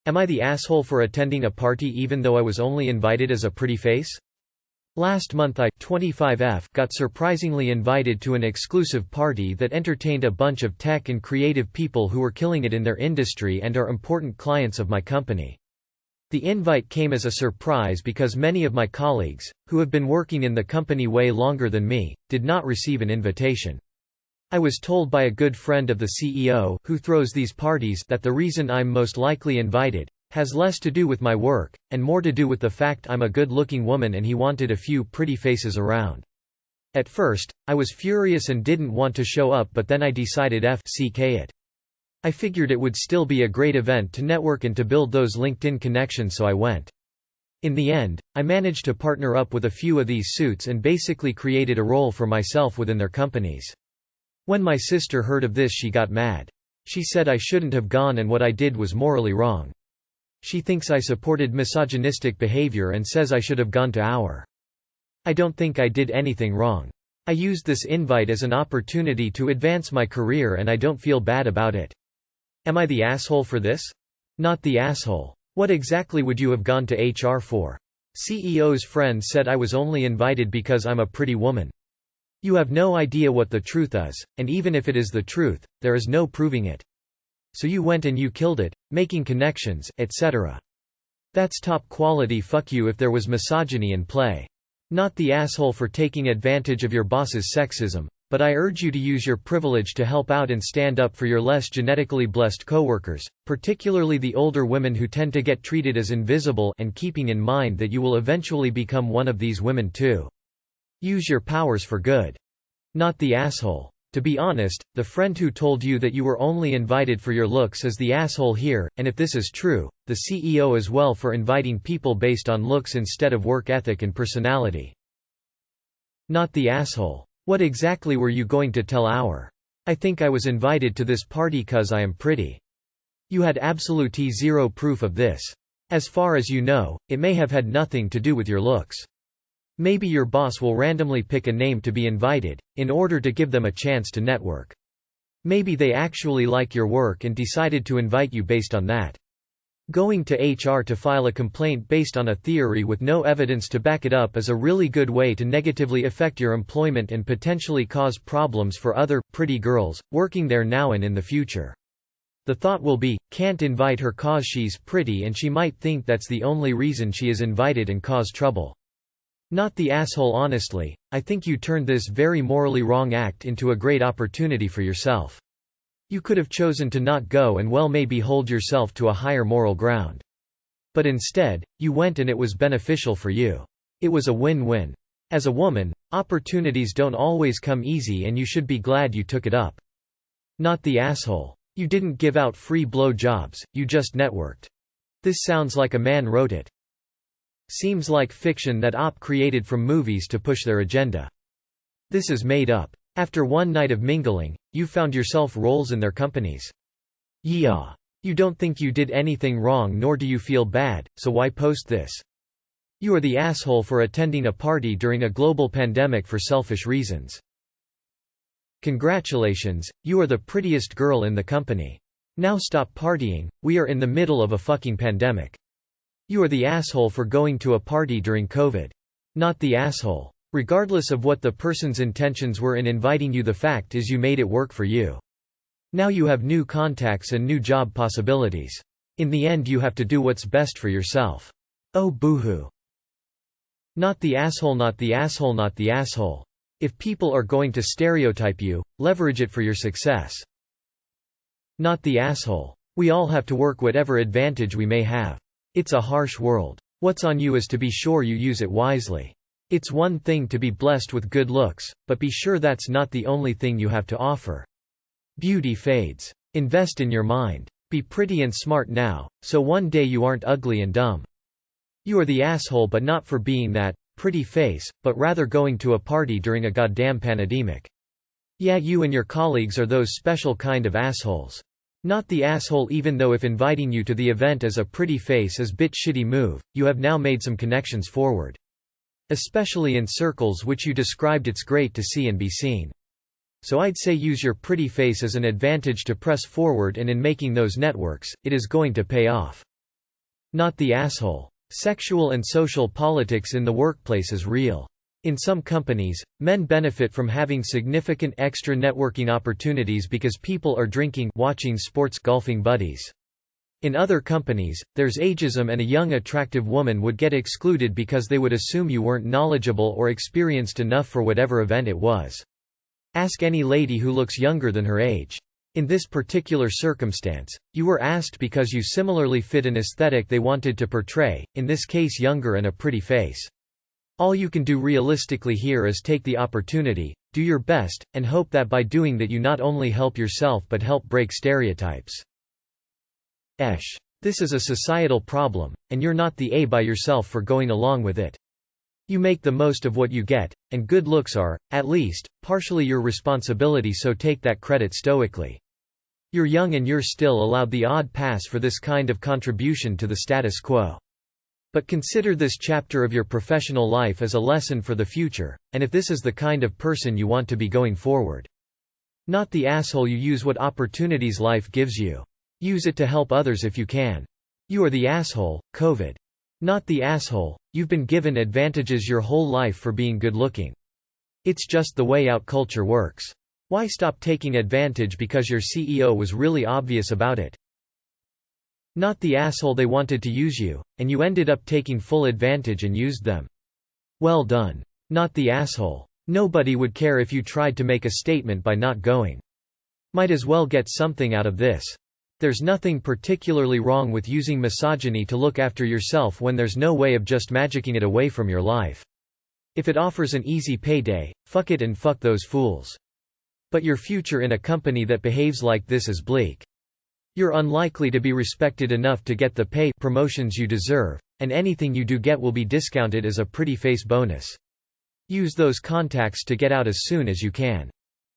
Am I the asshole for attending a party even though I was only invited as a pretty face? Last month I, 25F, got surprisingly invited to an exclusive party that entertained a bunch of tech and creative people who were killing it in their industry and are important clients of my company. The invite came as a surprise because many of my colleagues, who have been working in the company way longer than me, did not receive an invitation. I was told by a good friend of the CEO, who throws these parties, that the reason I'm most likely invited has less to do with my work, and more to do with the fact I'm a good-looking woman and he wanted a few pretty faces around. At first, I was furious and didn't want to show up, but then I decided FCK it. I figured it would still be a great event to network and to build those LinkedIn connections, so I went. In the end, I managed to partner up with a few of these suits and basically created a role for myself within their companies. When my sister heard of this, she got mad. She said I shouldn't have gone and what I did was morally wrong. She thinks I supported misogynistic behavior and says I should have gone to our. I don't think I did anything wrong. I used this invite as an opportunity to advance my career and I don't feel bad about it. Am I the asshole for this? Not the asshole. What exactly would you have gone to HR for? CEO's friend said I was only invited because I'm a pretty woman. You have no idea what the truth is, and even if it is the truth, there is no proving it. So you went and you killed it, making connections, etc. That's top quality fuck you if there was misogyny in play. Not the asshole for taking advantage of your boss's sexism, but I urge you to use your privilege to help out and stand up for your less genetically blessed coworkers, particularly the older women who tend to get treated as invisible, and keeping in mind that you will eventually become one of these women too. Use your powers for good. Not the asshole. To be honest, the friend who told you that you were only invited for your looks is the asshole here, and if this is true, the CEO as well for inviting people based on looks instead of work ethic and personality. Not the asshole. What exactly were you going to tell our? I think I was invited to this party 'cause I am pretty. You had absolutely zero proof of this. As far as you know, it may have had nothing to do with your looks. Maybe your boss will randomly pick a name to be invited, in order to give them a chance to network. Maybe they actually like your work and decided to invite you based on that. Going to HR to file a complaint based on a theory with no evidence to back it up is a really good way to negatively affect your employment and potentially cause problems for other, pretty girls, working there now and in the future. The thought will be, can't invite her 'cause she's pretty, and she might think that's the only reason she is invited and cause trouble. Not the asshole. Honestly, I think you turned this very morally wrong act into a great opportunity for yourself. You could have chosen to not go and maybe hold yourself to a higher moral ground. But instead, you went and it was beneficial for you. It was a win-win. As a woman, opportunities don't always come easy and you should be glad you took it up. Not the asshole. You didn't give out free blow jobs, you just networked. This sounds like a man wrote it. Seems like fiction that op created from movies to push their agenda. This is made up. After one night of mingling, you found yourself roles in their companies. Yeah. You don't think you did anything wrong nor do you feel bad, so why post this? You are the asshole for attending a party during a global pandemic for selfish reasons. Congratulations, you are the prettiest girl in the company. Now stop partying, we are in the middle of a fucking pandemic. You are the asshole for going to a party during COVID. Not the asshole. Regardless of what the person's intentions were in inviting you, the fact is you made it work for you. Now you have new contacts and new job possibilities. In the end you have to do what's best for yourself. Oh boohoo. Not the asshole. Not the asshole. Not the asshole. If people are going to stereotype you, leverage it for your success. Not the asshole. We all have to work whatever advantage we may have. It's a harsh world. What's on you is to be sure you use it wisely. It's one thing to be blessed with good looks, but be sure that's not the only thing you have to offer. Beauty fades. Invest in your mind. Be pretty and smart now, so one day you aren't ugly and dumb. You are the asshole, but not for being that pretty face, but rather going to a party during a goddamn pandemic. Yeah, you and your colleagues are those special kind of assholes. Not the asshole. Even though if inviting you to the event as a pretty face is bit shitty move, you have now made some connections forward. Especially in circles which you described, it's great to see and be seen. So I'd say use your pretty face as an advantage to press forward, and in making those networks, it is going to pay off. Not the asshole. Sexual and social politics in the workplace is real. In some companies, men benefit from having significant extra networking opportunities because people are drinking, watching sports, golfing buddies. In other companies, there's ageism and a young attractive woman would get excluded because they would assume you weren't knowledgeable or experienced enough for whatever event it was. Ask any lady who looks younger than her age. In this particular circumstance, you were asked because you similarly fit an aesthetic they wanted to portray, in this case younger and a pretty face. All you can do realistically here is take the opportunity, do your best, and hope that by doing that you not only help yourself but help break stereotypes. This is a societal problem, and you're not the A by yourself for going along with it. You make the most of what you get, and good looks are, at least, partially your responsibility, so take that credit stoically. You're young and you're still allowed the odd pass for this kind of contribution to the status quo. But consider this chapter of your professional life as a lesson for the future, and if this is the kind of person you want to be going forward. Not the asshole. You use what opportunities life gives you. Use it to help others if you can. You are the asshole, COVID. Not the asshole. You've been given advantages your whole life for being good looking. It's just the way out culture works. Why stop taking advantage because your CEO was really obvious about it? Not the asshole. They wanted to use you, and you ended up taking full advantage and used them. Well done. Not the asshole. Nobody would care if you tried to make a statement by not going. Might as well get something out of this. There's nothing particularly wrong with using misogyny to look after yourself when there's no way of just magicking it away from your life. If it offers an easy payday, fuck it and fuck those fools. But your future in a company that behaves like this is bleak. You're unlikely to be respected enough to get the pay promotions you deserve, and anything you do get will be discounted as a pretty face bonus. Use those contacts to get out as soon as you can.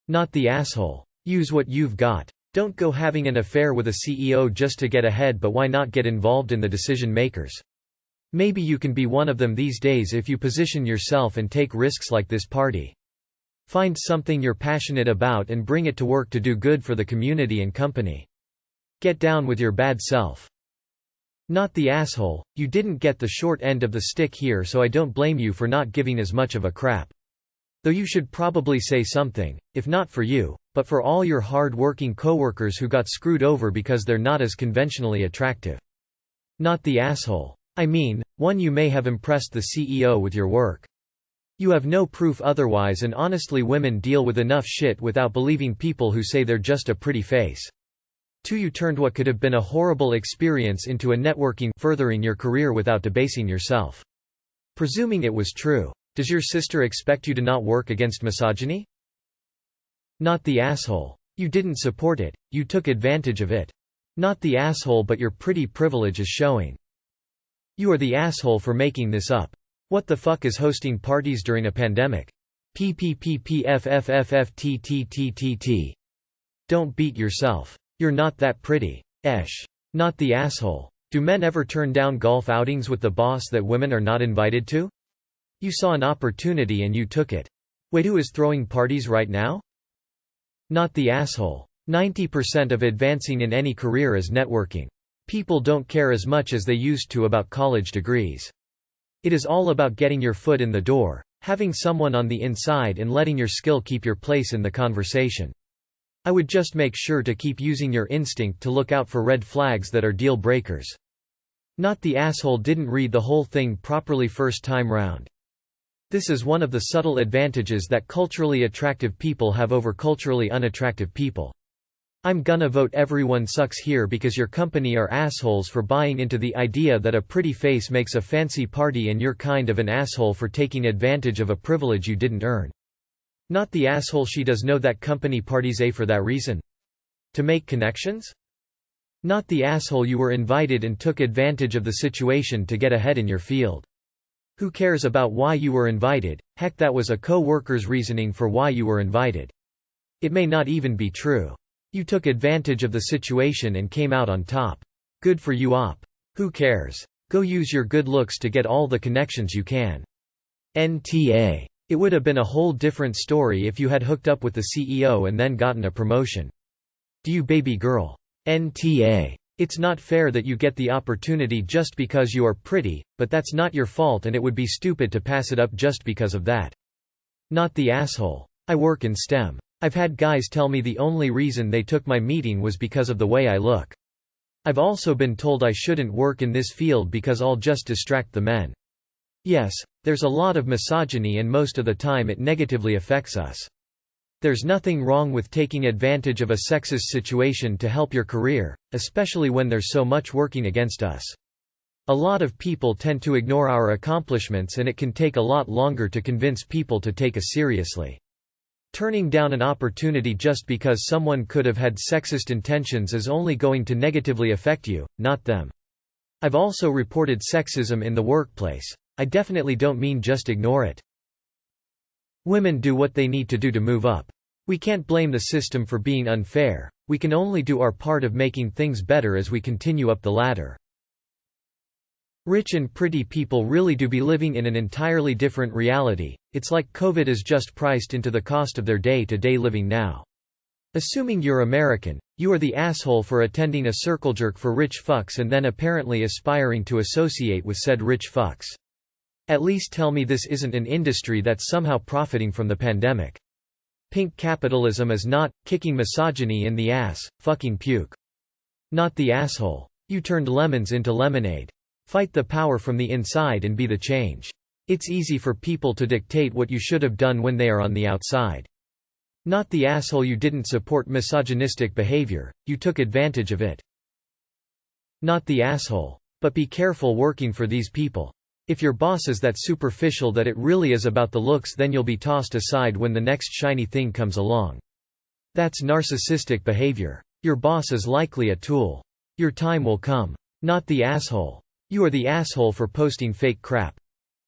Not the asshole. Use what you've got. Don't go having an affair with a CEO just to get ahead, but why not get involved in the decision makers? Maybe you can be one of them these days if you position yourself and take risks like this party. Find something you're passionate about and bring it to work to do good for the community and company. Get down with your bad self. Not the asshole. You didn't get the short end of the stick here, so I don't blame you for not giving as much of a crap. Though you should probably say something, if not for you, but for all your hard-working coworkers who got screwed over because they're not as conventionally attractive. Not the asshole. I mean, one, you may have impressed the CEO with your work. You have no proof otherwise, and honestly, women deal with enough shit without believing people who say they're just a pretty face. 2, you turned what could have been a horrible experience into a networking, furthering your career without debasing yourself. Presuming it was true. Does your sister expect you to not work against misogyny? Not the asshole. You didn't support it, you took advantage of it. Not the asshole, but your pretty privilege is showing. You are the asshole for making this up. What the fuck is hosting parties during a pandemic? PPPPFFFFTTTTT. Don't beat yourself. You're not that pretty. Not the asshole. Do men ever turn down golf outings with the boss that women are not invited to? You saw an opportunity and you took it. Wait, who is throwing parties right now? Not the asshole. 90% of advancing in any career is networking. People don't care as much as they used to about college degrees. It is all about getting your foot in the door, having someone on the inside, and letting your skill keep your place in the conversation. I would just make sure to keep using your instinct to look out for red flags that are deal breakers. Not the asshole didn't read the whole thing properly first time round. This is one of the subtle advantages that culturally attractive people have over culturally unattractive people. I'm gonna vote everyone sucks here because your company are assholes for buying into the idea that a pretty face makes a fancy party, and you're kind of an asshole for taking advantage of a privilege you didn't earn. Not the asshole. She does know that company parties for that reason. To make connections? Not the asshole. You were invited and took advantage of the situation to get ahead in your field. Who cares about why you were invited? Heck, that was a co-worker's reasoning for why you were invited. It may not even be true. You took advantage of the situation and came out on top. Good for you, op. Who cares? Go use your good looks to get all the connections you can. NTA. It would have been a whole different story if you had hooked up with the CEO and then gotten a promotion. Do you, baby girl? NTA. It's not fair that you get the opportunity just because you are pretty, but that's not your fault and it would be stupid to pass it up just because of that. Not the asshole. I work in STEM. I've had guys tell me the only reason they took my meeting was because of the way I look. I've also been told I shouldn't work in this field because I'll just distract the men. Yes, there's a lot of misogyny and most of the time it negatively affects us. There's nothing wrong with taking advantage of a sexist situation to help your career, especially when there's so much working against us. A lot of people tend to ignore our accomplishments and it can take a lot longer to convince people to take us seriously. Turning down an opportunity just because someone could have had sexist intentions is only going to negatively affect you, not them. I've also reported sexism in the workplace. I definitely don't mean just ignore it. Women do what they need to do to move up. We can't blame the system for being unfair, we can only do our part of making things better as we continue up the ladder. Rich and pretty people really do be living in an entirely different reality. It's like COVID is just priced into the cost of their day-to-day living now. Assuming you're American, you are the asshole for attending a circle jerk for rich fucks and then apparently aspiring to associate with said rich fucks. At least tell me this isn't an industry that's somehow profiting from the pandemic. Pink capitalism is not kicking misogyny in the ass, fucking puke. Not the asshole. You turned lemons into lemonade. Fight the power from the inside and be the change. It's easy for people to dictate what you should have done when they are on the outside. Not the asshole. You didn't support misogynistic behavior, you took advantage of it. Not the asshole. But be careful working for these people. If your boss is that superficial that it really is about the looks, then you'll be tossed aside when the next shiny thing comes along. That's narcissistic behavior. Your boss is likely a tool. Your time will come. Not the asshole. You are the asshole for posting fake crap.